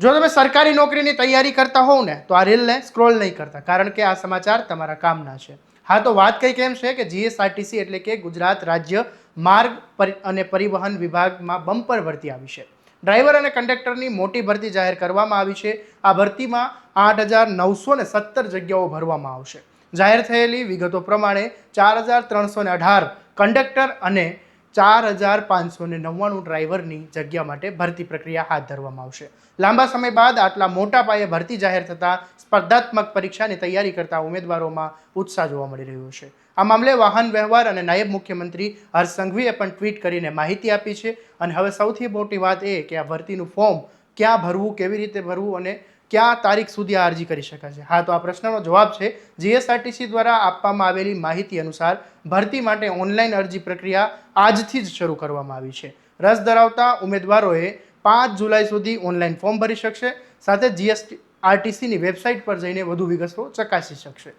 જો તમે સરકારી નોકરીની તૈયારી કરતા હોવ ને તો આ રીલને સ્ક્રોલ નહીં કરતા, કારણ કે આ સમાચાર તમારા કામના છે. હા, તો વાત કંઈક એમ છે કે જીએસઆરટીસી એટલે કે ગુજરાત રાજ્ય માર્ગ અને પરિવહન વિભાગમાં બમ્પર ભરતી આવી છે. ડ્રાઈવર અને કંડક્ટરની મોટી ભરતી જાહેર કરવામાં આવી છે. આ ભરતીમાં 8,917 જગ્યાઓ ભરવામાં આવશે. જાહેર થયેલી વિગતો પ્રમાણે 4,318 કંડક્ટર અને 4,599 ડ્રાઈવરની જગ્યા માટે ભરતી પ્રક્રિયા હાથ ધરવામાં આવશે. લાંબા સમય બાદ આટલા મોટા પાયે ભરતી જાહેર થતાં સ્પર્ધાત્મક પરીક્ષાની તૈયારી કરતા ઉમેદવારોમાં ઉત્સાહ જોવા મળી રહ્યો છે. આ મામલે વાહન વ્યવહાર અને નાયબ મુખ્યમંત્રી હર્ષ સંઘવીએ પણ ટ્વીટ કરીને માહિતી આપી છે. અને હવે સૌથી મોટી વાત એ કે આ ભરતીનું ફોર્મ ક્યાં ભરવું, કેવી રીતે ભરવું અને ક્યાં તારીખ સુધી આ અરજી કરી શકાશે. હા, તો આ પ્રશ્નનો જવાબ છે જીએસઆરટીસી દ્વારા આપવામાં આવેલી માહિતી અનુસાર ભરતી માટે ઓનલાઈન અરજી પ્રક્રિયા આજથી જ શરૂ કરવામાં આવી છે. રસ ધરાવતા ઉમેદવારોએ 5 જુલાઈ સુધી ઓનલાઈન ફોર્મ ભરી શકશે. સાથે જીએસઆરટીસીની વેબસાઇટ પર જઈને વધુ વિગતો ચકાસી શકશે.